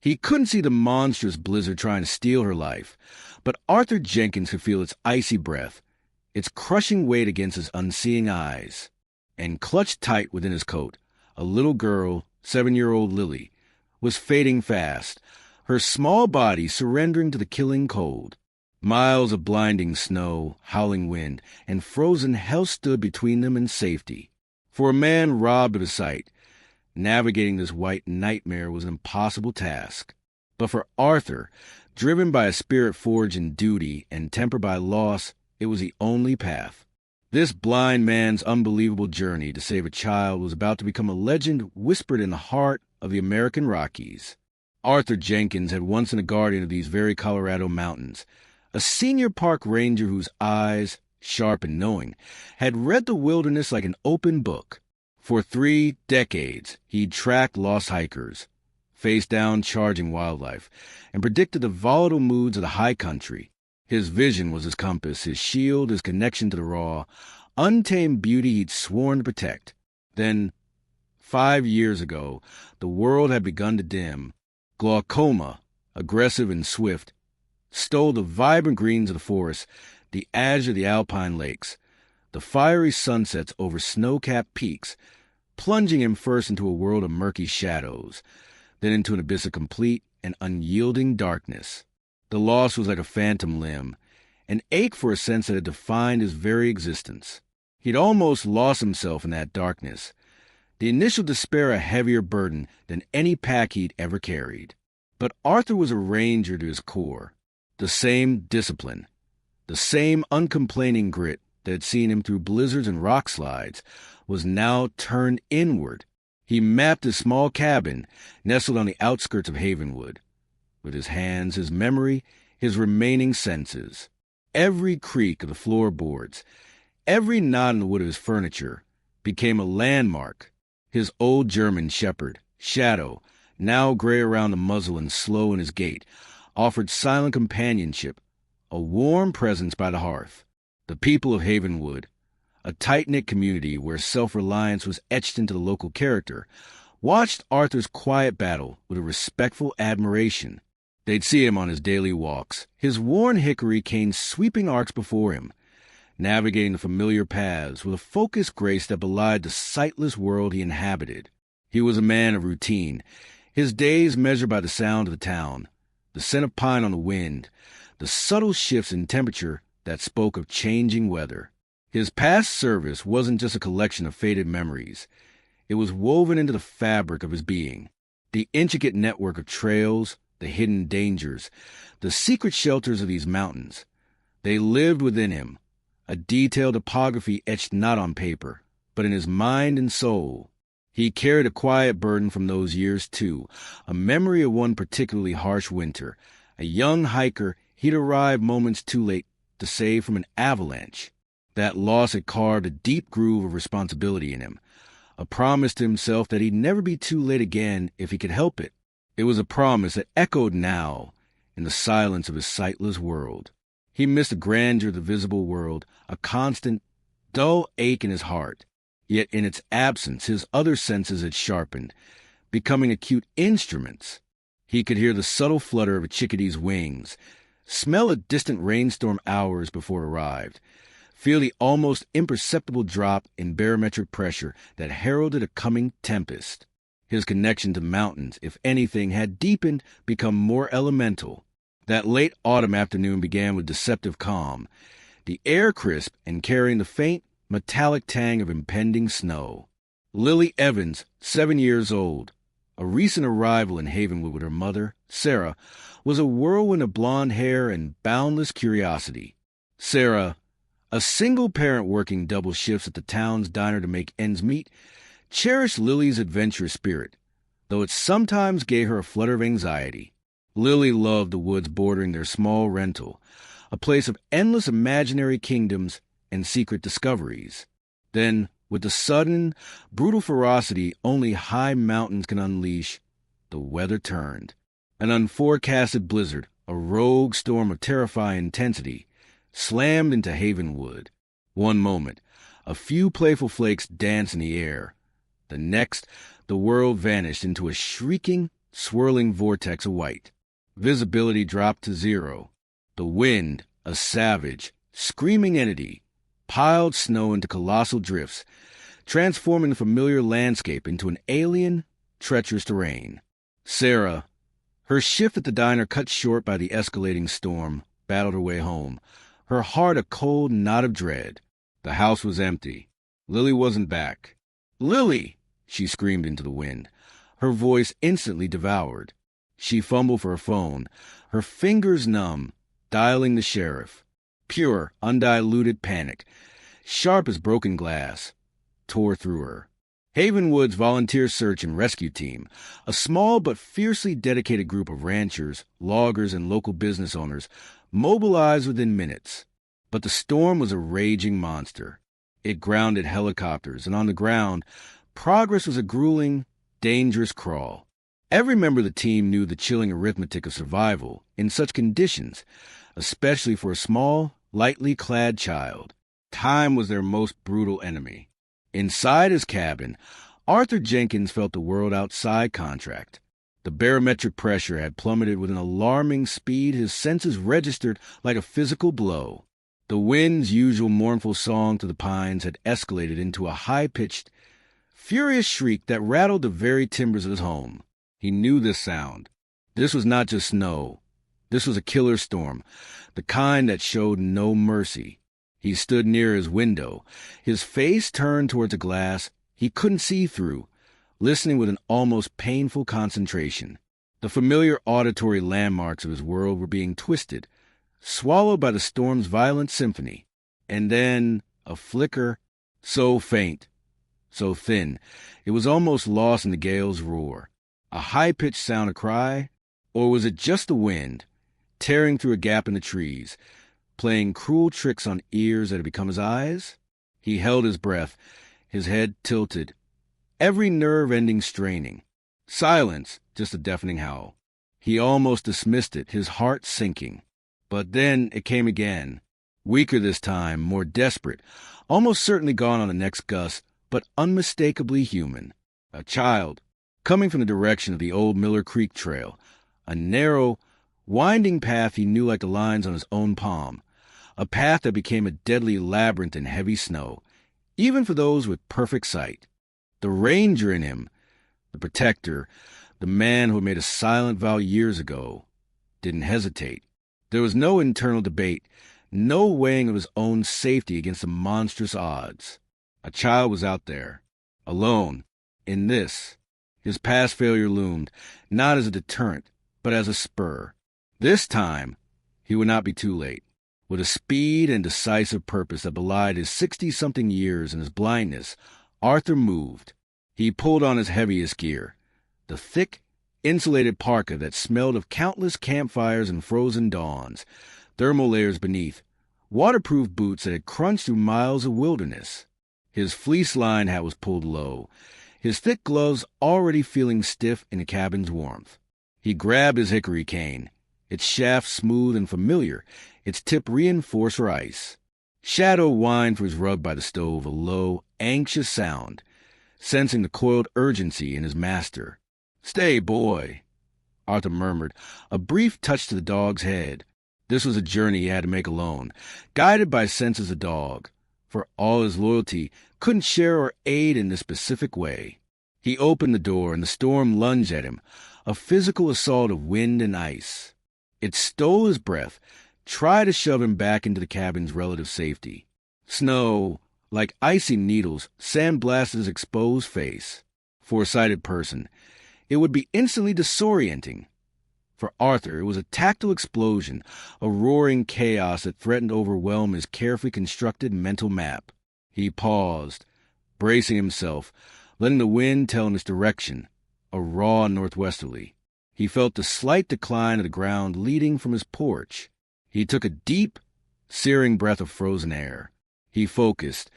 He couldn't see the monstrous blizzard trying to steal her life, but Arthur Jenkins could feel its icy breath, its crushing weight against his unseeing eyes. And clutched tight within his coat, a little girl, 7-year-old Lily, was fading fast, her small body surrendering to the killing cold. Miles of blinding snow, howling wind, and frozen hell stood between them and safety. For a man robbed of his sight, navigating this white nightmare was an impossible task. But for Arthur, driven by a spirit forged in duty and tempered by loss, it was the only path. This blind man's unbelievable journey to save a child was about to become a legend whispered in the heart of the American Rockies. Arthur Jenkins had once been a guardian of these very Colorado mountains, a senior park ranger whose eyes, sharp and knowing, had read the wilderness like an open book. For 3 decades, he'd tracked lost hikers, faced down charging wildlife, and predicted the volatile moods of the high country. His vision was his compass, his shield, his connection to the raw, untamed beauty he'd sworn to protect. Then, 5 years ago, the world had begun to dim. Glaucoma, aggressive and swift, stole the vibrant greens of the forest, the azure of the alpine lakes, the fiery sunsets over snow-capped peaks, plunging him first into a world of murky shadows, then into an abyss of complete and unyielding darkness. The loss was like a phantom limb, an ache for a sense that had defined his very existence. He'd almost lost himself in that darkness, the initial despair a heavier burden than any pack he'd ever carried. But Arthur was a ranger to his core. The same discipline, the same uncomplaining grit that had seen him through blizzards and rock slides was now turned inward. He mapped his small cabin, nestled on the outskirts of Havenwood, with his hands, his memory, his remaining senses. Every creak of the floorboards, every knot in the wood of his furniture became a landmark. His old German shepherd, Shadow, now gray around the muzzle and slow in his gait, offered silent companionship, a warm presence by the hearth. The people of Havenwood, a tight-knit community where self-reliance was etched into the local character, watched Arthur's quiet battle with a respectful admiration. They'd see him on his daily walks, his worn hickory cane sweeping arcs before him, navigating the familiar paths with a focused grace that belied the sightless world he inhabited. He was a man of routine, his days measured by the sound of the town, the scent of pine on the wind, the subtle shifts in temperature that spoke of changing weather. His past service wasn't just a collection of faded memories. It was woven into the fabric of his being. The intricate network of trails, the hidden dangers, the secret shelters of these mountains. They lived within him, a detailed topography etched not on paper, but in his mind and soul. He carried a quiet burden from those years, too, a memory of one particularly harsh winter. A young hiker, he'd arrived moments too late to save from an avalanche. That loss had carved a deep groove of responsibility in him, a promise to himself that he'd never be too late again if he could help it. It was a promise that echoed now in the silence of his sightless world. He missed the grandeur of the visible world, a constant, dull ache in his heart. Yet in its absence, his other senses had sharpened, becoming acute instruments. He could hear the subtle flutter of a chickadee's wings, smell a distant rainstorm hours before it arrived, feel the almost imperceptible drop in barometric pressure that heralded a coming tempest. His connection to mountains, if anything, had deepened, become more elemental. That late autumn afternoon began with deceptive calm, the air crisp and carrying the faint, metallic tang of impending snow. Lily Evans, 7 years old, a recent arrival in Havenwood with her mother, Sarah, was a whirlwind of blonde hair and boundless curiosity. Sarah, a single parent working double shifts at the town's diner to make ends meet, cherished Lily's adventurous spirit, though it sometimes gave her a flutter of anxiety. Lily loved the woods bordering their small rental, a place of endless imaginary kingdoms and secret discoveries. Then, with the sudden, brutal ferocity only high mountains can unleash, the weather turned. An unforecasted blizzard, a rogue storm of terrifying intensity, slammed into Havenwood. One moment, a few playful flakes danced in the air. The next, the world vanished into a shrieking, swirling vortex of white. Visibility dropped to zero. The wind, a savage, screaming entity, piled snow into colossal drifts, transforming the familiar landscape into an alien, treacherous terrain. Sarah, her shift at the diner cut short by the escalating storm, battled her way home, her heart a cold knot of dread. The house was empty. Lily wasn't back. "Lily!" she screamed into the wind, her voice instantly devoured. She fumbled for her phone, her fingers numb, dialing the sheriff. Pure, undiluted panic, sharp as broken glass, tore through her. Havenwood's volunteer search and rescue team, a small but fiercely dedicated group of ranchers, loggers, and local business owners, mobilized within minutes. But the storm was a raging monster. It grounded helicopters, and on the ground, progress was a grueling, dangerous crawl. Every member of the team knew the chilling arithmetic of survival in such conditions, especially for a small, lightly clad child. Time was their most brutal enemy. Inside his cabin, Arthur Jenkins felt the world outside contract. The barometric pressure had plummeted with an alarming speed his senses registered like a physical blow. The wind's usual mournful song to the pines had escalated into a high-pitched, furious shriek that rattled the very timbers of his home. He knew this sound. This was not just snow. This was a killer storm, the kind that showed no mercy. He stood near his window, his face turned towards a glass he couldn't see through, listening with an almost painful concentration. The familiar auditory landmarks of his world were being twisted, swallowed by the storm's violent symphony. And then a flicker, so faint, so thin, it was almost lost in the gale's roar. A high-pitched sound, a cry, or was it just the wind, tearing through a gap in the trees, playing cruel tricks on ears that had become his eyes? He held his breath, his head tilted, every nerve ending straining. Silence, just a deafening howl. He almost dismissed it, his heart sinking. But then it came again, weaker this time, more desperate, almost certainly gone on the next gust, but unmistakably human. A child, coming from the direction of the old Miller Creek trail, a narrow, winding path he knew like the lines on his own palm, a path that became a deadly labyrinth in heavy snow, even for those with perfect sight. The ranger in him, the protector, the man who had made a silent vow years ago, didn't hesitate. There was no internal debate, no weighing of his own safety against the monstrous odds. A child was out there, alone, in this. His past failure loomed, not as a deterrent, but as a spur. This time, he would not be too late. With a speed and decisive purpose that belied his 60-something years and his blindness, Arthur moved. He pulled on his heaviest gear, the thick, insulated parka that smelled of countless campfires and frozen dawns, thermal layers beneath, waterproof boots that had crunched through miles of wilderness. His fleece-lined hat was pulled low, his thick gloves already feeling stiff in the cabin's warmth. He grabbed his hickory cane, its shaft smooth and familiar, its tip reinforced for ice. Shadow whined for his rug by the stove, a low, anxious sound, sensing the coiled urgency in his master. "Stay, boy," Arthur murmured, a brief touch to the dog's head. This was a journey he had to make alone, guided by sense as a dog. For all his loyalty, couldn't share or aid in this specific way. He opened the door, and the storm lunged at him, a physical assault of wind and ice. It stole his breath, tried to shove him back into the cabin's relative safety. Snow, like icy needles, sandblasted his exposed face. For a sighted person, it would be instantly disorienting. For Arthur, it was a tactile explosion, a roaring chaos that threatened to overwhelm his carefully constructed mental map. He paused, bracing himself, letting the wind tell him its direction, a raw northwesterly. He felt the slight decline of the ground leading from his porch. He took a deep, searing breath of frozen air. He focused,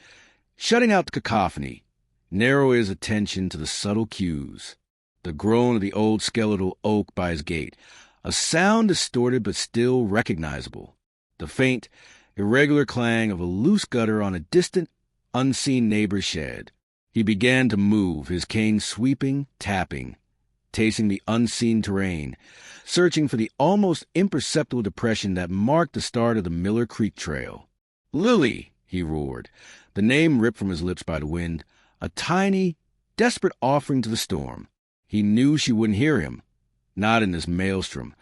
shutting out the cacophony, narrowing his attention to the subtle cues. The groan of the old skeletal oak by his gate, a sound distorted but still recognizable. The faint, irregular clang of a loose gutter on a distant, unseen neighbor's shed. He began to move, his cane sweeping, tapping, tasting the unseen terrain, searching for the almost imperceptible depression that marked the start of the Miller Creek Trail. "Lily!" he roared, the name ripped from his lips by the wind, a tiny, desperate offering to the storm. He knew she wouldn't hear him, not in this maelstrom,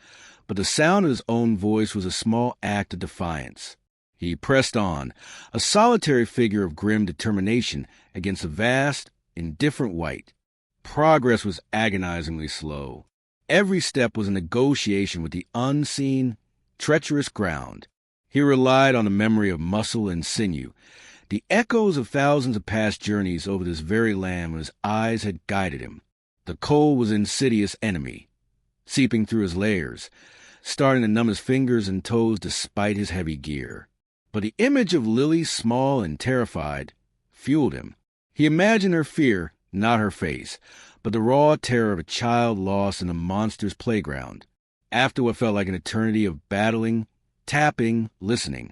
but the sound of his own voice was a small act of defiance. He pressed on, a solitary figure of grim determination against a vast, indifferent white. Progress was agonizingly slow. Every step was a negotiation with the unseen, treacherous ground. He relied on the memory of muscle and sinew, the echoes of thousands of past journeys over this very land when his eyes had guided him. The cold was an insidious enemy, seeping through his layers, starting to numb his fingers and toes despite his heavy gear. But the image of Lily, small and terrified, fueled him. He imagined her fear, not her face, but the raw terror of a child lost in a monster's playground. After what felt like an eternity of battling, tapping, listening,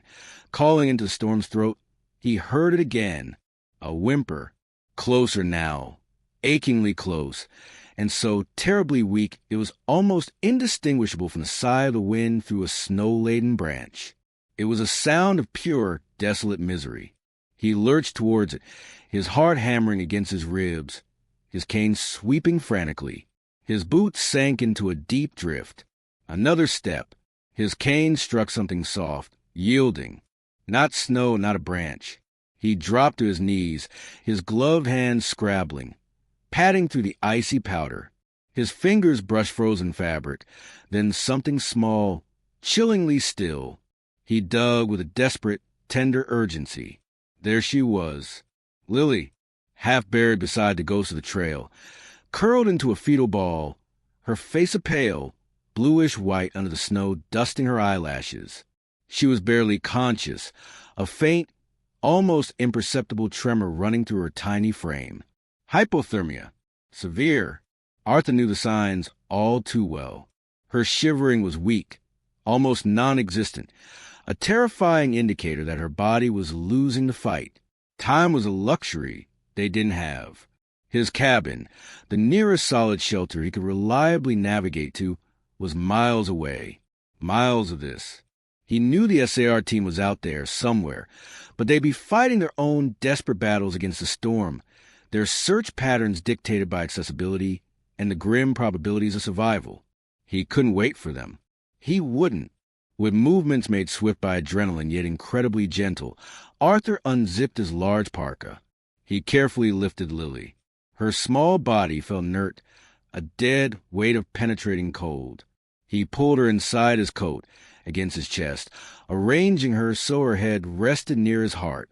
calling into the storm's throat, he heard it again, a whimper, closer now, achingly close, and so terribly weak it was almost indistinguishable from the sigh of the wind through a snow-laden branch. It was a sound of pure, desolate misery. He lurched towards it, his heart hammering against his ribs, his cane sweeping frantically. His boots sank into a deep drift. Another step. His cane struck something soft, yielding. Not snow, not a branch. He dropped to his knees, his gloved hands scrabbling, patting through the icy powder. His fingers brushed frozen fabric, then something small, chillingly still. He dug with a desperate, tender urgency. There she was, Lily, half buried beside the ghost of the trail, curled into a fetal ball, her face a pale, bluish-white under the snow dusting her eyelashes. She was barely conscious, a faint, almost imperceptible tremor running through her tiny frame. Hypothermia. Severe. Arthur knew the signs all too well. Her shivering was weak, almost non-existent, a terrifying indicator that her body was losing the fight. Time was a luxury they didn't have. His cabin, the nearest solid shelter he could reliably navigate to, was miles away. Miles of this. He knew the SAR team was out there somewhere, but they'd be fighting their own desperate battles against the storm, their search patterns dictated by accessibility and the grim probabilities of survival. He couldn't wait for them. He wouldn't. With movements made swift by adrenaline yet incredibly gentle, Arthur unzipped his large parka. He carefully lifted Lily. Her small body felt inert, a dead weight of penetrating cold. He pulled her inside his coat, against his chest, arranging her so her head rested near his heart,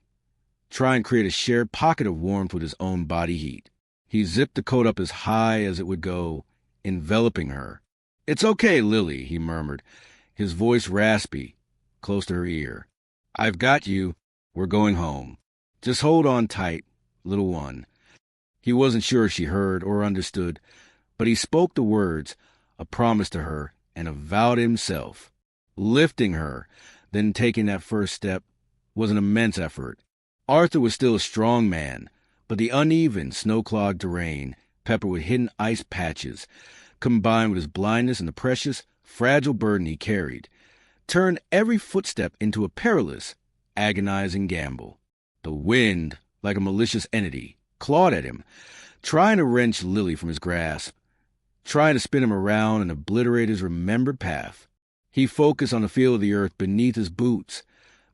trying to create a shared pocket of warmth with his own body heat. He zipped the coat up as high as it would go, enveloping her. "It's okay, Lily," he murmured, his voice raspy, close to her ear. "I've got you. We're going home. Just hold on tight, little one." He wasn't sure she heard or understood, but he spoke the words, a promise to her, and avowed himself. Lifting her, then taking that first step, was an immense effort. Arthur was still a strong man, but the uneven, snow-clogged terrain, peppered with hidden ice patches, combined with his blindness and the precious, fragile burden he carried, turned every footstep into a perilous, agonizing gamble. The wind, like a malicious entity, clawed at him, trying to wrench Lily from his grasp, trying to spin him around and obliterate his remembered path. He focused on the feel of the earth beneath his boots,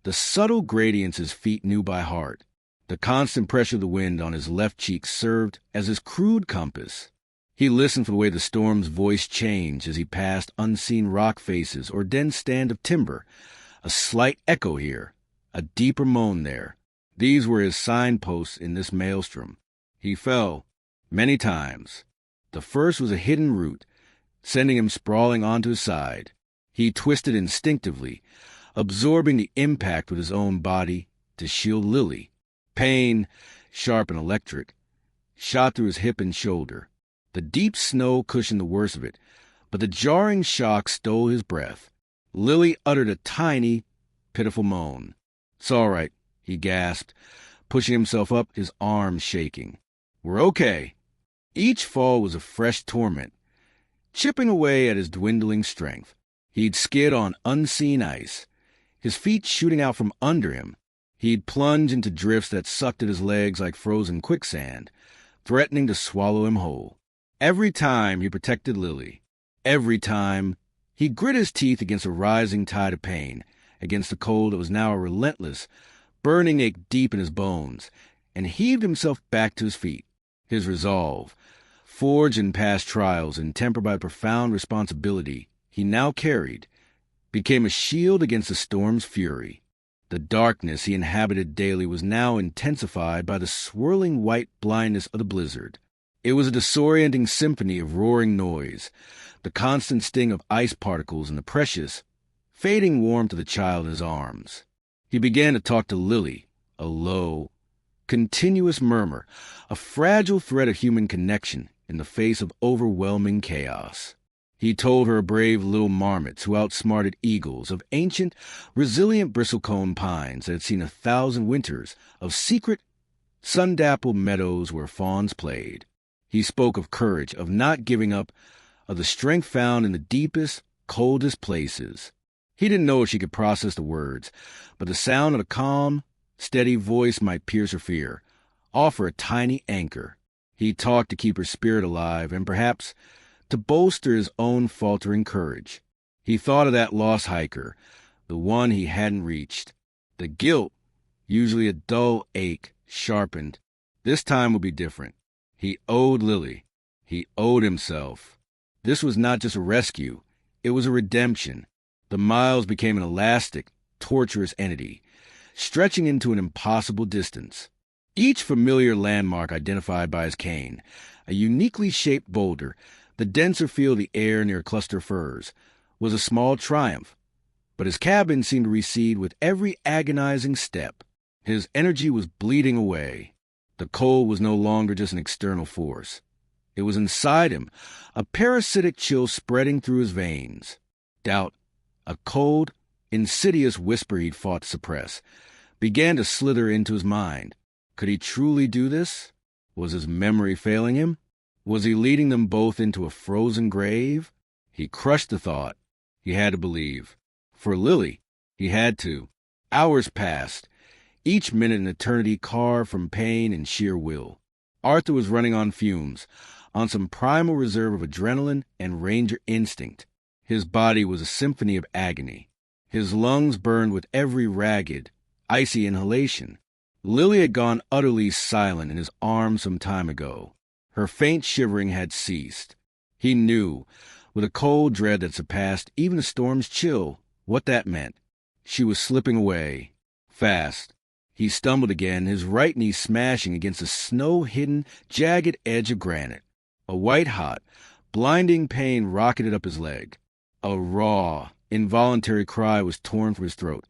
the subtle gradients his feet knew by heart. The constant pressure of the wind on his left cheek served as his crude compass. He listened for the way the storm's voice changed as he passed unseen rock faces or dense stand of timber, a slight echo here, a deeper moan there. These were his signposts in this maelstrom. He fell, many times. The first was a hidden root, sending him sprawling onto his side. He twisted instinctively, absorbing the impact with his own body to shield Lily. Pain, sharp and electric, shot through his hip and shoulder. The deep snow cushioned the worst of it, but the jarring shock stole his breath. Lily uttered a tiny, pitiful moan. "It's all right," he gasped, pushing himself up, his arms shaking. "We're okay." Each fall was a fresh torment, chipping away at his dwindling strength. He'd skid on unseen ice, his feet shooting out from under him. He'd plunge into drifts that sucked at his legs like frozen quicksand, threatening to swallow him whole. Every time he protected Lily. Every time he grit his teeth against a rising tide of pain, against the cold that was now a relentless, burning ache deep in his bones, and heaved himself back to his feet. His resolve, forged in past trials and tempered by the profound responsibility he now carried, became a shield against the storm's fury. The darkness he inhabited daily was now intensified by the swirling white blindness of the blizzard. It was a disorienting symphony of roaring noise, the constant sting of ice particles and the precious, fading warmth of the child in his arms. He began to talk to Lily, a low, continuous murmur, a fragile thread of human connection in the face of overwhelming chaos. He told her of brave little marmots who outsmarted eagles, of ancient, resilient bristlecone pines that had seen 1,000 winters, of secret, sun-dappled meadows where fawns played. He spoke of courage, of not giving up, of the strength found in the deepest, coldest places. He didn't know if she could process the words, but the sound of a calm, steady voice might pierce her fear, offer a tiny anchor. He talked to keep her spirit alive and perhaps to bolster his own faltering courage. He thought of that lost hiker, the one he hadn't reached. The guilt, usually a dull ache, sharpened. This time would be different. He owed Lily. He owed himself. This was not just a rescue. It was a redemption. The miles became an elastic, torturous entity, stretching into an impossible distance. Each familiar landmark identified by his cane, a uniquely shaped boulder, the denser feel of the air near a cluster of firs, was a small triumph, but his cabin seemed to recede with every agonizing step. His energy was bleeding away. The cold was no longer just an external force. It was inside him, a parasitic chill spreading through his veins. Doubt, a cold, insidious whisper he'd fought to suppress, began to slither into his mind. Could he truly do this? Was his memory failing him? Was he leading them both into a frozen grave? He crushed the thought. He had to believe. For Lily, he had to. Hours passed, each minute an eternity carved from pain and sheer will. Arthur was running on fumes, on some primal reserve of adrenaline and ranger instinct. His body was a symphony of agony. His lungs burned with every ragged, icy inhalation. Lily had gone utterly silent in his arms some time ago. Her faint shivering had ceased. He knew, with a cold dread that surpassed even a storm's chill, what that meant. She was slipping away, fast. He stumbled again, his right knee smashing against a snow-hidden, jagged edge of granite. A white-hot, blinding pain rocketed up his leg. A raw, involuntary cry was torn from his throat,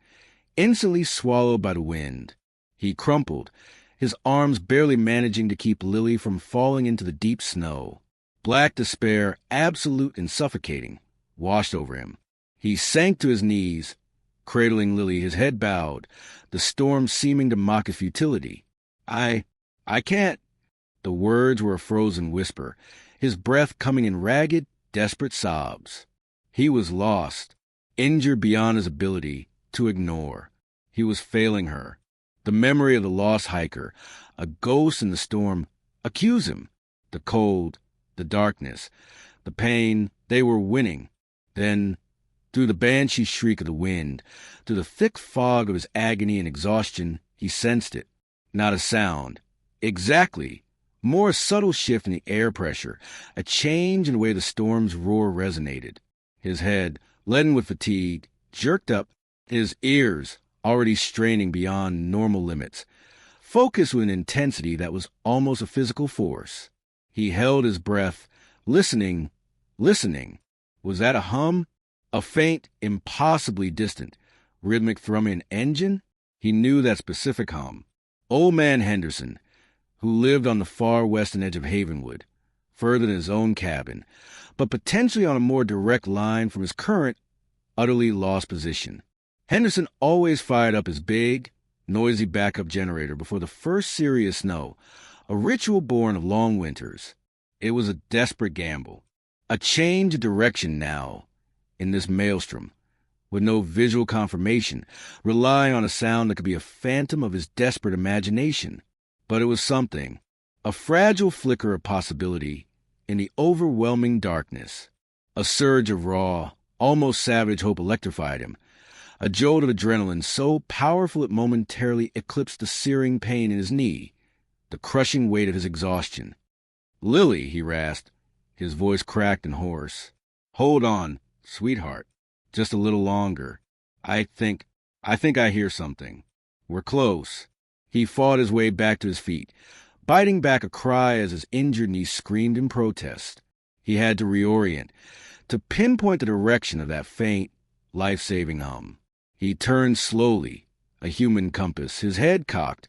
instantly swallowed by the wind. He crumpled, his arms barely managing to keep Lily from falling into the deep snow. Black despair, absolute and suffocating, washed over him. He sank to his knees, cradling Lily, his head bowed, the storm seeming to mock his futility. I can't. The words were a frozen whisper, his breath coming in ragged, desperate sobs. He was lost, injured beyond his ability to ignore. He was failing her. The memory of the lost hiker, a ghost in the storm, accused him. The cold, the darkness, the pain, they were winning. Then, through the banshee shriek of the wind, through the thick fog of his agony and exhaustion, he sensed it. Not a sound. Exactly. More a subtle shift in the air pressure, a change in the way the storm's roar resonated. His head, leaden with fatigue, jerked up, his ears, already straining beyond normal limits, focused with an intensity that was almost a physical force. He held his breath, listening. Was that a hum? A faint, impossibly distant, rhythmic thrumming engine? He knew that specific hum. Old man Henderson, who lived on the far western edge of Havenwood, further than his own cabin, but potentially on a more direct line from his current, utterly lost position. Henderson always fired up his big, noisy backup generator before the first serious snow, a ritual born of long winters. It was a desperate gamble. A change of direction now, in this maelstrom, with no visual confirmation, relying on a sound that could be a phantom of his desperate imagination. But it was something, a fragile flicker of possibility in the overwhelming darkness. A surge of raw, almost savage hope electrified him, a jolt of adrenaline so powerful it momentarily eclipsed the searing pain in his knee, the crushing weight of his exhaustion. "Lily," he rasped, his voice cracked and hoarse. "Hold on, sweetheart. Just a little longer. I think I hear something. We're close." He fought his way back to his feet, biting back a cry as his injured knee screamed in protest. He had to reorient, to pinpoint the direction of that faint, life-saving hum. He turned slowly, a human compass, his head cocked.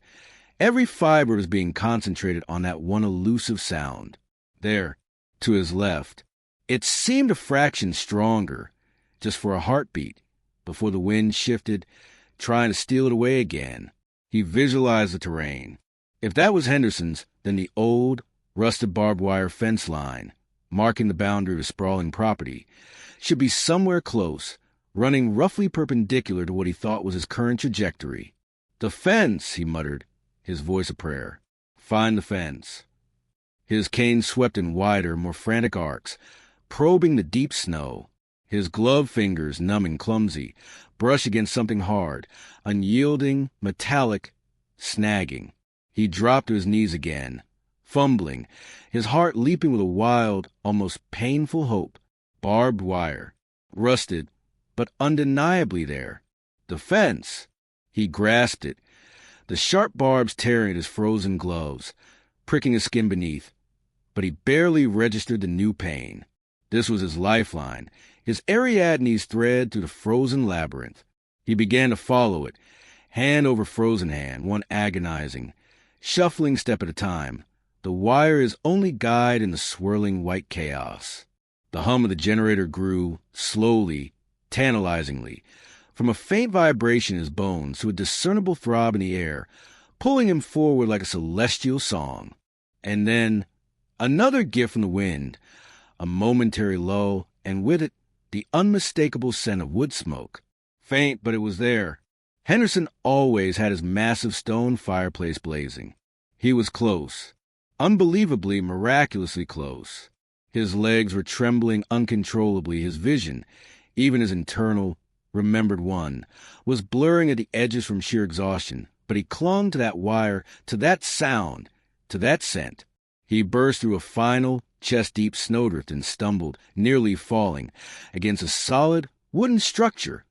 Every fiber was being concentrated on that one elusive sound. There, to his left. It seemed a fraction stronger, just for a heartbeat, before the wind shifted, trying to steal it away again. He visualized the terrain. If that was Henderson's, then the old, rusted barbed wire fence line, marking the boundary of his sprawling property, should be somewhere close, running roughly perpendicular to what he thought was his current trajectory. "The fence," he muttered, his voice a prayer. "Find the fence." His cane swept in wider, more frantic arcs, probing the deep snow. His gloved fingers, numb and clumsy, brushed against something hard, unyielding, metallic, snagging. He dropped to his knees again, fumbling, his heart leaping with a wild, almost painful hope. Barbed wire. Rusted, but undeniably there. The fence. He grasped it, the sharp barbs tearing at his frozen gloves, pricking his skin beneath. But he barely registered the new pain. This was his lifeline, his Ariadne's thread through the frozen labyrinth. He began to follow it, hand over frozen hand, one agonizing, shuffling step at a time, the wire his only guide in the swirling white chaos. The hum of the generator grew, slowly, tantalizingly, from a faint vibration in his bones to a discernible throb in the air, pulling him forward like a celestial song. And then, another gift from the wind, a momentary lull, and with it, the unmistakable scent of wood smoke. Faint, but it was there. Henderson always had his massive stone fireplace blazing. He was close. Unbelievably, miraculously close. His legs were trembling uncontrollably. His vision, even his internal, remembered one, was blurring at the edges from sheer exhaustion, but he clung to that wire, to that sound, to that scent. He burst through a final, chest-deep snowdrift and stumbled, nearly falling, against a solid, wooden structure,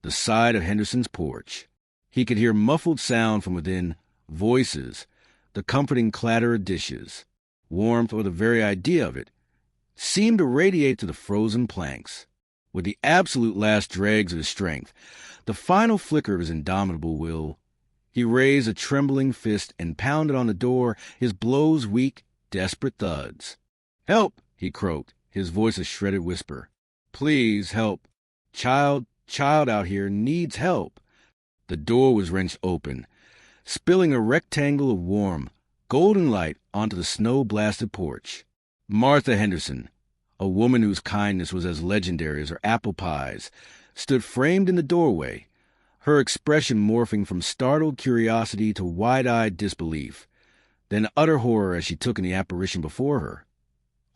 the side of Henderson's porch. He could hear muffled sound from within, voices, the comforting clatter of dishes. Warmth, or the very idea of it, seemed to radiate to the frozen planks. With the absolute last dregs of his strength, the final flicker of his indomitable will, he raised a trembling fist and pounded on the door, his blows weak, desperate thuds. "Help!" he croaked, his voice a shredded whisper. "Please, help. Child out here needs help." The door was wrenched open, spilling a rectangle of warm, golden light onto the snow-blasted porch. Martha Henderson, a woman whose kindness was as legendary as her apple pies, stood framed in the doorway, her expression morphing from startled curiosity to wide-eyed disbelief, then utter horror as she took in the apparition before her.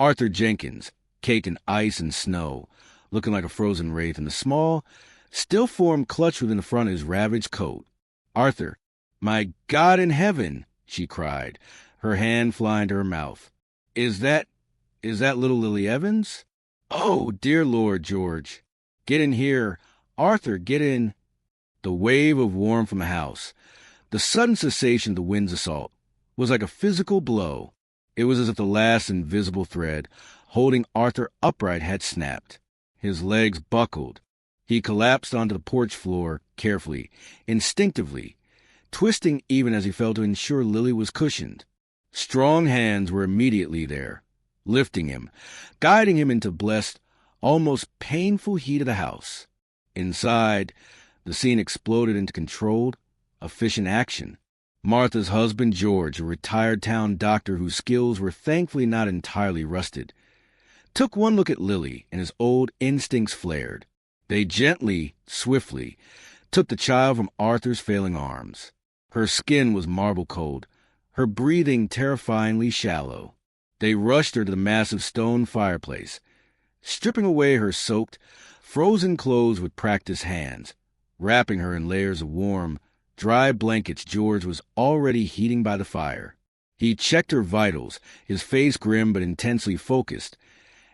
Arthur Jenkins, caked in ice and snow, looking like a frozen wraith, and the small, still form clutched within the front of his ravaged coat. "Arthur, my God in heaven!" she cried, her hand flying to her mouth. Is that little Lily Evans? Oh, dear Lord, George. Get in here. Arthur, get in." The wave of warmth from the house, the sudden cessation of the wind's assault, was like a physical blow. It was as if the last invisible thread, holding Arthur upright, had snapped. His legs buckled. He collapsed onto the porch floor, carefully, instinctively, twisting even as he fell to ensure Lily was cushioned. Strong hands were immediately there, lifting him, guiding him into blessed, almost painful heat of the house. Inside, the scene exploded into controlled, efficient action. Martha's husband, George, a retired town doctor whose skills were thankfully not entirely rusted, took one look at Lily, and his old instincts flared. They gently, swiftly, took the child from Arthur's failing arms. Her skin was marble cold, her breathing terrifyingly shallow. They rushed her to the massive stone fireplace, stripping away her soaked, frozen clothes with practiced hands, wrapping her in layers of warm, dry blankets George was already heating by the fire. He checked her vitals, his face grim but intensely focused,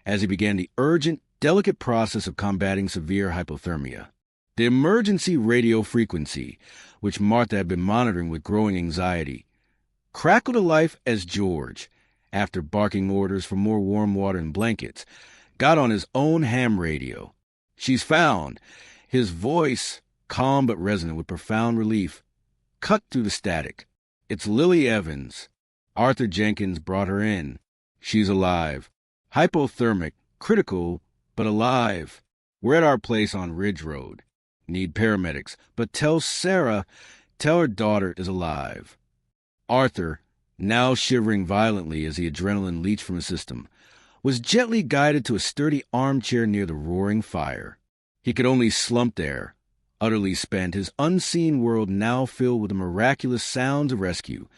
as he began the urgent, delicate process of combating severe hypothermia. The emergency radio frequency, which Martha had been monitoring with growing anxiety, crackled to life as George, after barking orders for more warm water and blankets, got on his own ham radio. "She's found." His voice, calm but resonant with profound relief, cut through the static. "It's Lily Evans. Arthur Jenkins brought her in. She's alive. Hypothermic, critical, but alive. We're at our place on Ridge Road. Need paramedics, but tell her daughter is alive." Arthur, now shivering violently as the adrenaline leached from his system, was gently guided to a sturdy armchair near the roaring fire. He could only slump there, utterly spent, his unseen world now filled with the miraculous sounds of rescue.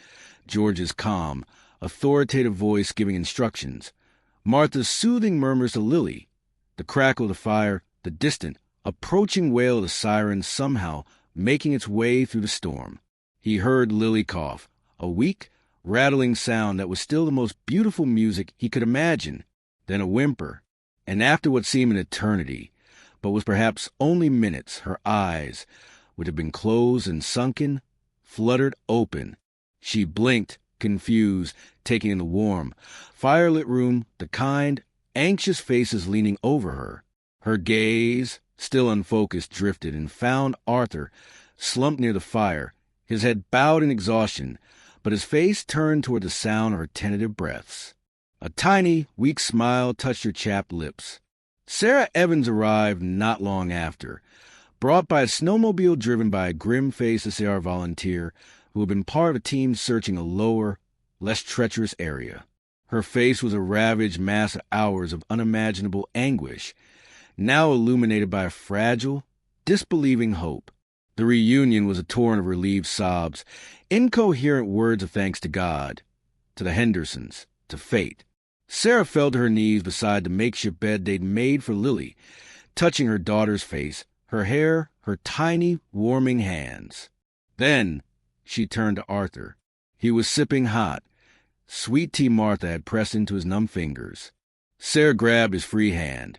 George's calm, authoritative voice giving instructions, Martha's soothing murmurs to Lily, the crackle of the fire, the distant, approaching wail of the siren somehow making its way through the storm. He heard Lily cough, a weak, rattling sound that was still the most beautiful music he could imagine, then a whimper, and after what seemed an eternity, but was perhaps only minutes, her eyes, which had been closed and sunken, fluttered open. She blinked, confused, taking in the warm, firelit room, the kind, anxious faces leaning over her. Her gaze, still unfocused, drifted and found Arthur slumped near the fire, his head bowed in exhaustion, but his face turned toward the sound of her tentative breaths. A tiny, weak smile touched her chapped lips. Sarah Evans arrived not long after, brought by a snowmobile driven by a grim-faced SAR volunteer who had been part of a team searching a lower, less treacherous area. Her face was a ravaged mass of hours of unimaginable anguish, now illuminated by a fragile, disbelieving hope. The reunion was a torrent of relieved sobs, incoherent words of thanks to God, to the Hendersons, to fate. Sarah fell to her knees beside the makeshift bed they'd made for Lily, touching her daughter's face, her hair, her tiny, warming hands. Then she turned to Arthur. He was sipping hot, sweet tea Martha had pressed into his numb fingers. Sarah grabbed his free hand,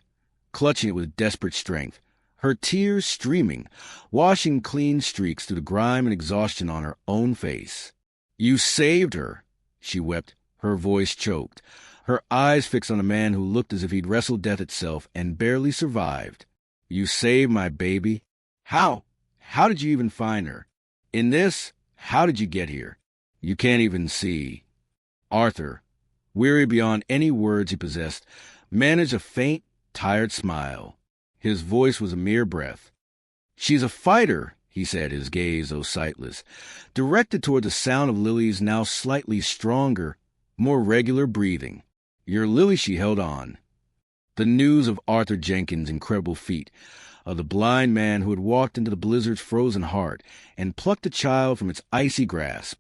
clutching it with desperate strength, her tears streaming, washing clean streaks through the grime and exhaustion on her own face. "You saved her," she wept, her voice choked, her eyes fixed on a man who looked as if he'd wrestled death itself and barely survived. "You saved my baby. How? How did you even find her? In this, how did you get here? You can't even see." Arthur, weary beyond any words he possessed, managed a faint, tired smile. His voice was a mere breath. "She's a fighter," he said, his gaze, though sightless, directed toward the sound of Lily's now slightly stronger, more regular breathing. "Your Lily," she held on. The news of Arthur Jenkins' incredible feat, of the blind man who had walked into the blizzard's frozen heart and plucked the child from its icy grasp,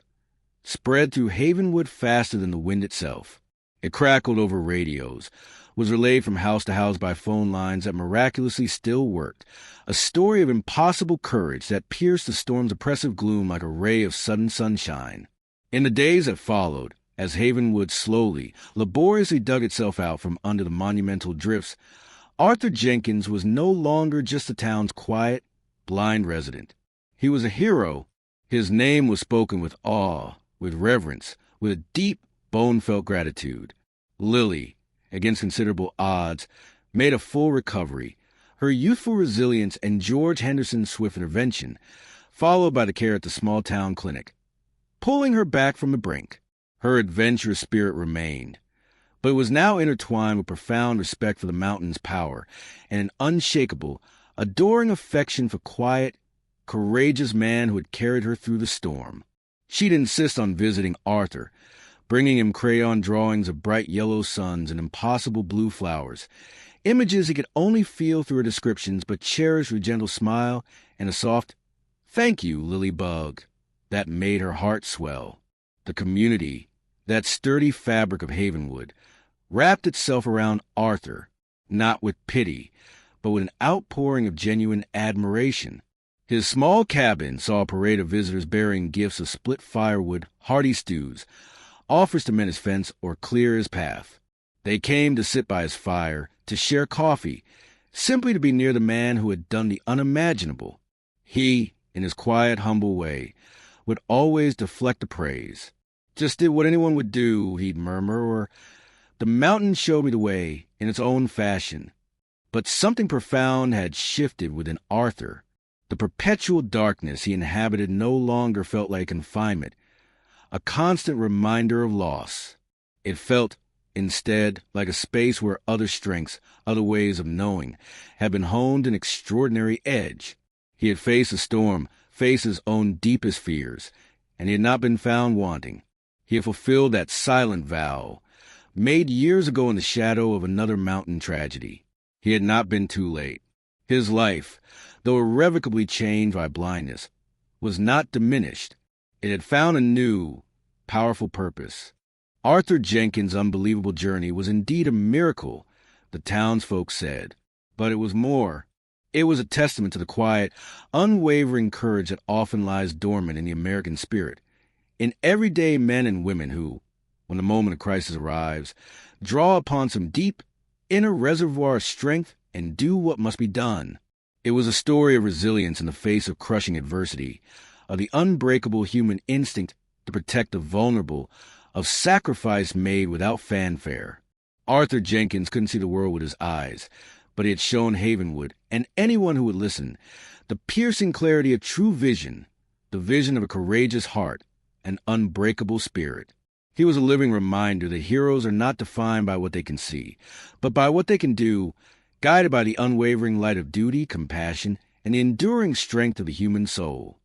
spread through Havenwood faster than the wind itself. It crackled over radios, was relayed from house to house by phone lines that miraculously still worked, a story of impossible courage that pierced the storm's oppressive gloom like a ray of sudden sunshine. In the days that followed, as Havenwood slowly, laboriously dug itself out from under the monumental drifts, Arthur Jenkins was no longer just the town's quiet, blind resident. He was a hero. His name was spoken with awe, with reverence, with a deep, bone-felt gratitude. Lily, against considerable odds, made a full recovery, her youthful resilience and George Henderson's swift intervention, followed by the care at the small-town clinic, pulling her back from the brink. Her adventurous spirit remained, but it was now intertwined with profound respect for the mountain's power and an unshakable, adoring affection for quiet, courageous man who had carried her through the storm. She'd insist on visiting Arthur, bringing him crayon drawings of bright yellow suns and impossible blue flowers, images he could only feel through her descriptions but cherish with a gentle smile and a soft, "Thank you, Lily Bug," that made her heart swell. The community, that sturdy fabric of Havenwood, wrapped itself around Arthur, not with pity, but with an outpouring of genuine admiration. His small cabin saw a parade of visitors bearing gifts of split firewood, hearty stews, offers to mend his fence or clear his path. They came to sit by his fire, to share coffee, simply to be near the man who had done the unimaginable. He, in his quiet, humble way, would always deflect the praise. "Just did what anyone would do," he'd murmur, or "the mountain showed me the way in its own fashion." But something profound had shifted within Arthur. The perpetual darkness he inhabited no longer felt like confinement, a constant reminder of loss. It felt, instead, like a space where other strengths, other ways of knowing, had been honed an extraordinary edge. He had faced a storm, faced his own deepest fears, and he had not been found wanting. He had fulfilled that silent vow, made years ago in the shadow of another mountain tragedy. He had not been too late. His life, though irrevocably changed by blindness, was not diminished. It had found a new, powerful purpose. Arthur Jenkins' unbelievable journey was indeed a miracle, the townsfolk said. But it was more. It was a testament to the quiet, unwavering courage that often lies dormant in the American spirit, in everyday men and women who, when the moment of crisis arrives, draw upon some deep, inner reservoir of strength and do what must be done. It was a story of resilience in the face of crushing adversity, of the unbreakable human instinct to protect the vulnerable, of sacrifice made without fanfare. Arthur Jenkins couldn't see the world with his eyes, but he had shown Havenwood, and anyone who would listen, the piercing clarity of true vision, the vision of a courageous heart, an unbreakable spirit. He was a living reminder that heroes are not defined by what they can see, but by what they can do, guided by the unwavering light of duty, compassion, and the enduring strength of the human soul.